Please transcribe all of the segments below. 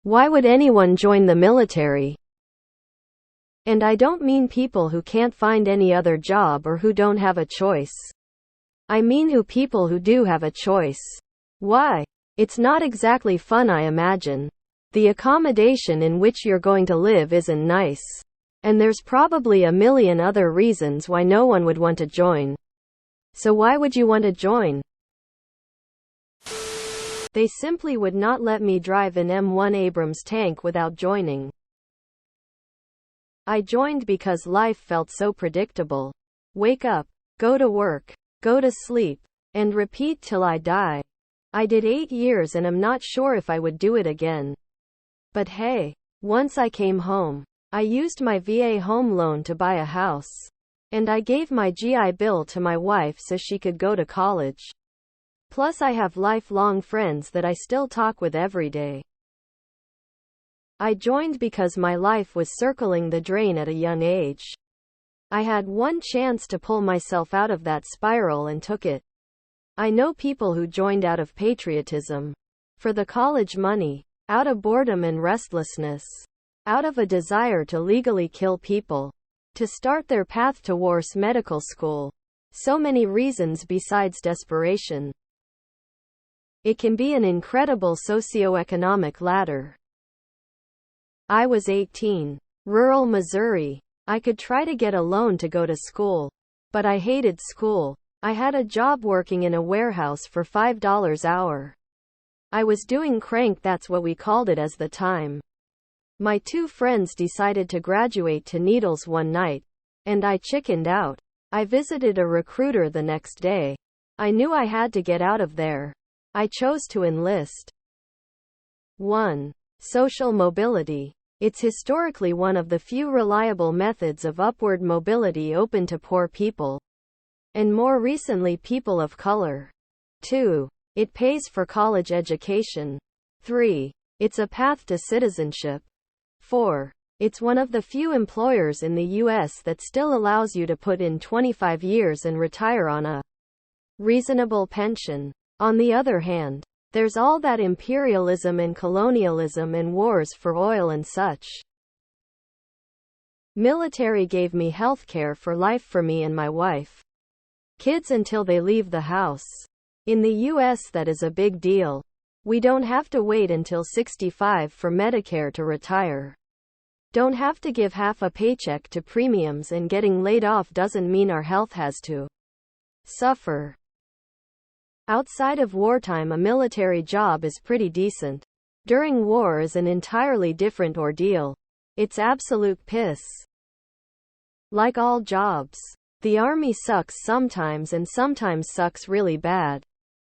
Why would anyone join the military? And I don't mean people who can't find any other job or who don't have a choice. I mean people who do have a choice. Why? It's not exactly fun, I imagine. The accommodation in which you're going to live isn't nice. And there's probably a million other reasons why no one would want to join. So why would you want to join? They simply would not let me drive an M1 Abrams tank without joining. I joined because life felt so predictable. Wake up, go to work, go to sleep, and repeat till I die. I did 8 years and I'm not sure if I would do it again. But hey, once I came home, I used my VA home loan to buy a house. And I gave my GI Bill to my wife so she could go to college. Plus I have lifelong friends that I still talk with every day. I joined because my life was circling the drain at a young age. I had one chance to pull myself out of that spiral and took it. I know people who joined out of patriotism, for the college money, out of boredom and restlessness, out of a desire to legally kill people, to start their path towards medical school. So many reasons besides desperation. It can be an incredible socioeconomic ladder. I was 18. Rural Missouri. I could try to get a loan to go to school. But I hated school. I had a job working in a warehouse for $5 an hour. I was doing crank, that's what we called it as the time. My 2 friends decided to graduate to Needles one night, and I chickened out. I visited a recruiter the next day. I knew I had to get out of there. I chose to enlist. 1. Social mobility. It's historically one of the few reliable methods of upward mobility open to poor people, and more recently people of color. 2. It pays for college education. 3. It's a path to citizenship. 4. It's one of the few employers in the U.S. that still allows you to put in 25 years and retire on a reasonable pension. On the other hand, there's all that imperialism and colonialism and wars for oil and such. Military gave me healthcare for life for me and my wife. Kids until they leave the house. In the US that is a big deal. We don't have to wait until 65 for Medicare to retire. Don't have to give half a paycheck to premiums, and getting laid off doesn't mean our health has to suffer. Outside of wartime, a military job is pretty decent. During war is an entirely different ordeal. It's absolute piss. Like all jobs, the army sucks sometimes and sometimes sucks really bad.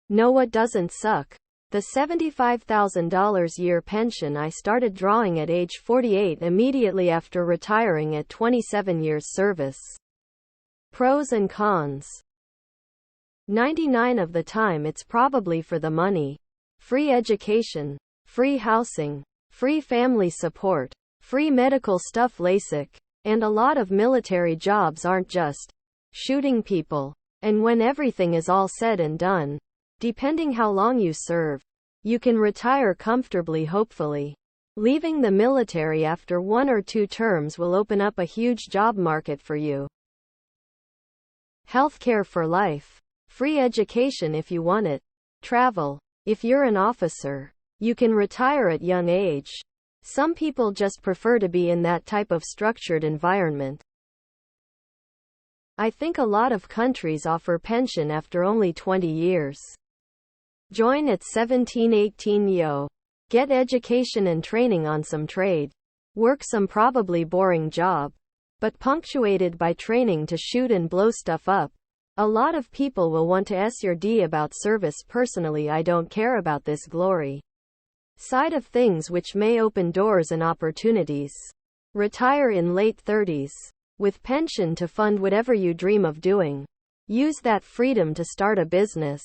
Know what doesn't suck? The $75,000 year pension I started drawing at age 48 immediately after retiring at 27 years service. Pros and cons. 99% of the time it's probably for the money. Free education, free housing, free family support, free medical stuff, LASIK, and a lot of military jobs aren't just shooting people. And when everything is all said and done, depending how long you serve, you can retire comfortably, hopefully. Leaving the military after 1 or 2 terms will open up a huge job market for you. Healthcare for life. Free education if you want it. Travel. If you're an officer, you can retire at young age. Some people just prefer to be in that type of structured environment. I think a lot of countries offer pension after only 20 years. Join at 17-18 yo. Get education and training on some trade. Work some probably boring job, but punctuated by training to shoot and blow stuff up. A lot of people will want to S your D about service. Personally, I don't care about this glory side of things, which may open doors and opportunities. Retire in late 30s. With pension to fund whatever you dream of doing. Use that freedom to start a business.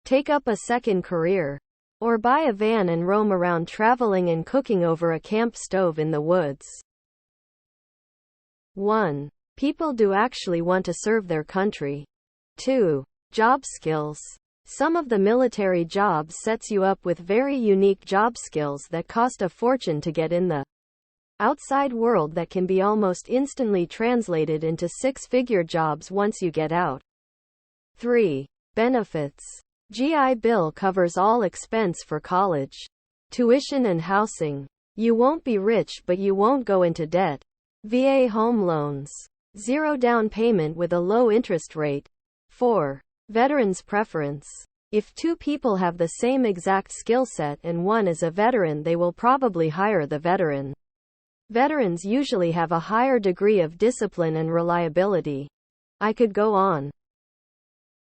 Take up a second career. Or buy a van and roam around traveling and cooking over a camp stove in the woods. 1. People do actually want to serve their country. 2. Job skills. Some of the military jobs sets you up with very unique job skills that cost a fortune to get in the outside world that can be almost instantly translated into six-figure jobs once you get out. 3. Benefits. GI Bill covers all expense for college, tuition and housing. You won't be rich but you won't go into debt. VA home loans. Zero down payment with a low interest rate. 4. Veterans preference. If two people have the same exact skill set and one is a veteran, they will probably hire the veteran. Veterans usually have a higher degree of discipline and reliability. I could go on.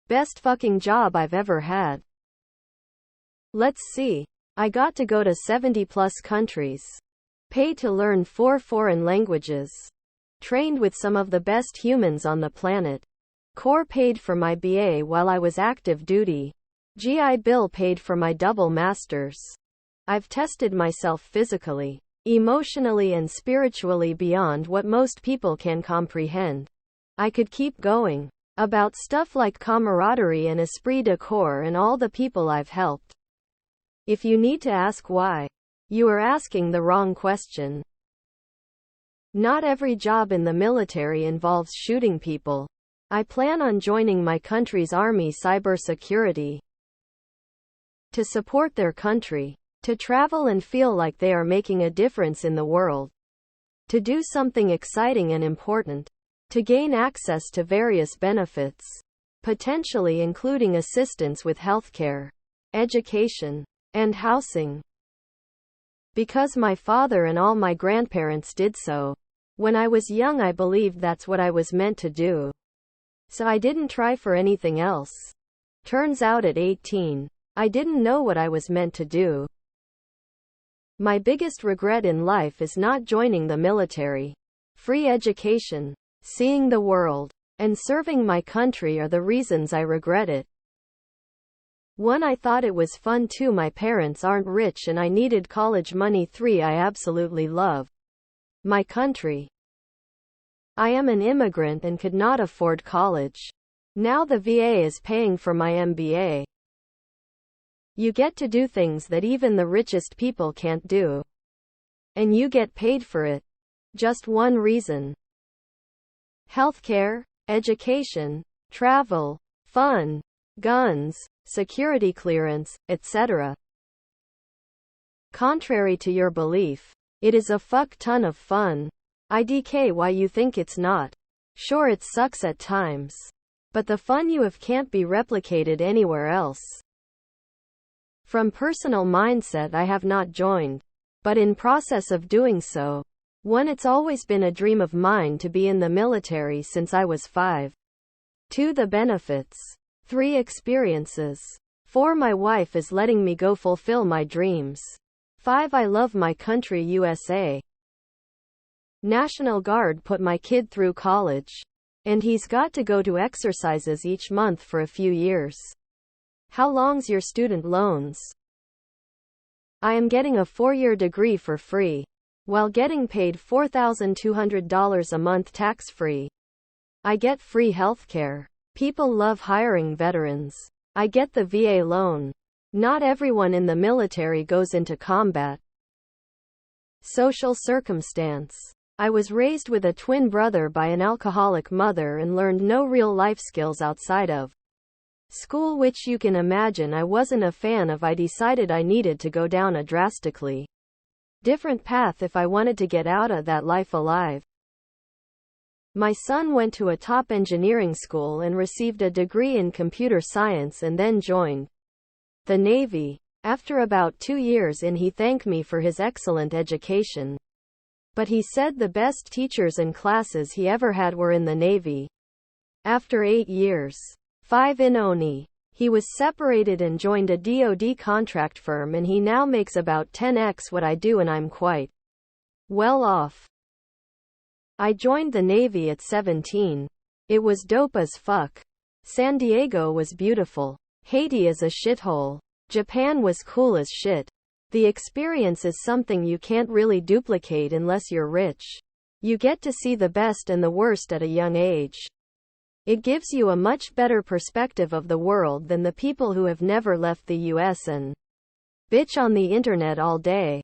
Best fucking job I've ever had. Let's see. I got to go to 70 plus countries. Pay to learn 4 foreign languages. Trained with some of the best humans on the planet. Corps paid for my BA while I was active duty. GI Bill paid for my double masters. I've tested myself physically, emotionally and spiritually beyond what most people can comprehend. I could keep going. About stuff like camaraderie and esprit de corps and all the people I've helped. If you need to ask why, you are asking the wrong question. Not every job in the military involves shooting people. I plan on joining my country's army cybersecurity. To support their country. To travel and feel like they are making a difference in the world. To do something exciting and important. To gain access to various benefits, potentially including assistance with healthcare, education, and housing. Because my father and all my grandparents did so. When I was young, I believed that's what I was meant to do. So I didn't try for anything else. Turns out at 18, I didn't know what I was meant to do. My biggest regret in life is not joining the military. Free education, seeing the world, and serving my country are the reasons I regret it. 1. I thought it was fun. 2. My parents aren't rich and I needed college money. 3. I absolutely love my country. I am an immigrant and could not afford college. Now the VA is paying for my MBA. You get to do things that even the richest people can't do. And you get paid for it. Just one reason. Healthcare, education, travel, fun, guns, security clearance, etc. Contrary to your belief, it is a fuck ton of fun. IDK why you think it's not. Sure, it sucks at times. But the fun you have can't be replicated anywhere else. From personal mindset, I have not joined. But in process of doing so. 1. It's always been a dream of mine to be in the military since I was 5. 2. The benefits. 3. Experiences. 4. My wife is letting me go fulfill my dreams. 5. I love my country USA. National Guard put my kid through college. And he's got to go to exercises each month for a few years. How long's your student loans? I am getting a 4-year degree for free, while getting paid $4,200 a month tax-free. I get free healthcare. People love hiring veterans. I get the VA loan. Not everyone in the military goes into combat. Social circumstance. I was raised with a twin brother by an alcoholic mother and learned no real life skills outside of school, which you can imagine I wasn't a fan of. I decided I needed to go down a drastically different path if I wanted to get out of that life alive. My son went to a top engineering school and received a degree in computer science and then joined the Navy. After about 2 years in, he thanked me for his excellent education. But he said the best teachers and classes he ever had were in the Navy. After 8 years, 5 in ONI, he was separated and joined a DoD contract firm, and he now makes about 10x what I do, and I'm quite well off. I joined the Navy at 17. It was dope as fuck. San Diego was beautiful. Haiti is a shithole. Japan was cool as shit. The experience is something you can't really duplicate unless you're rich. You get to see the best and the worst at a young age. It gives you a much better perspective of the world than the people who have never left the US and bitch on the internet all day.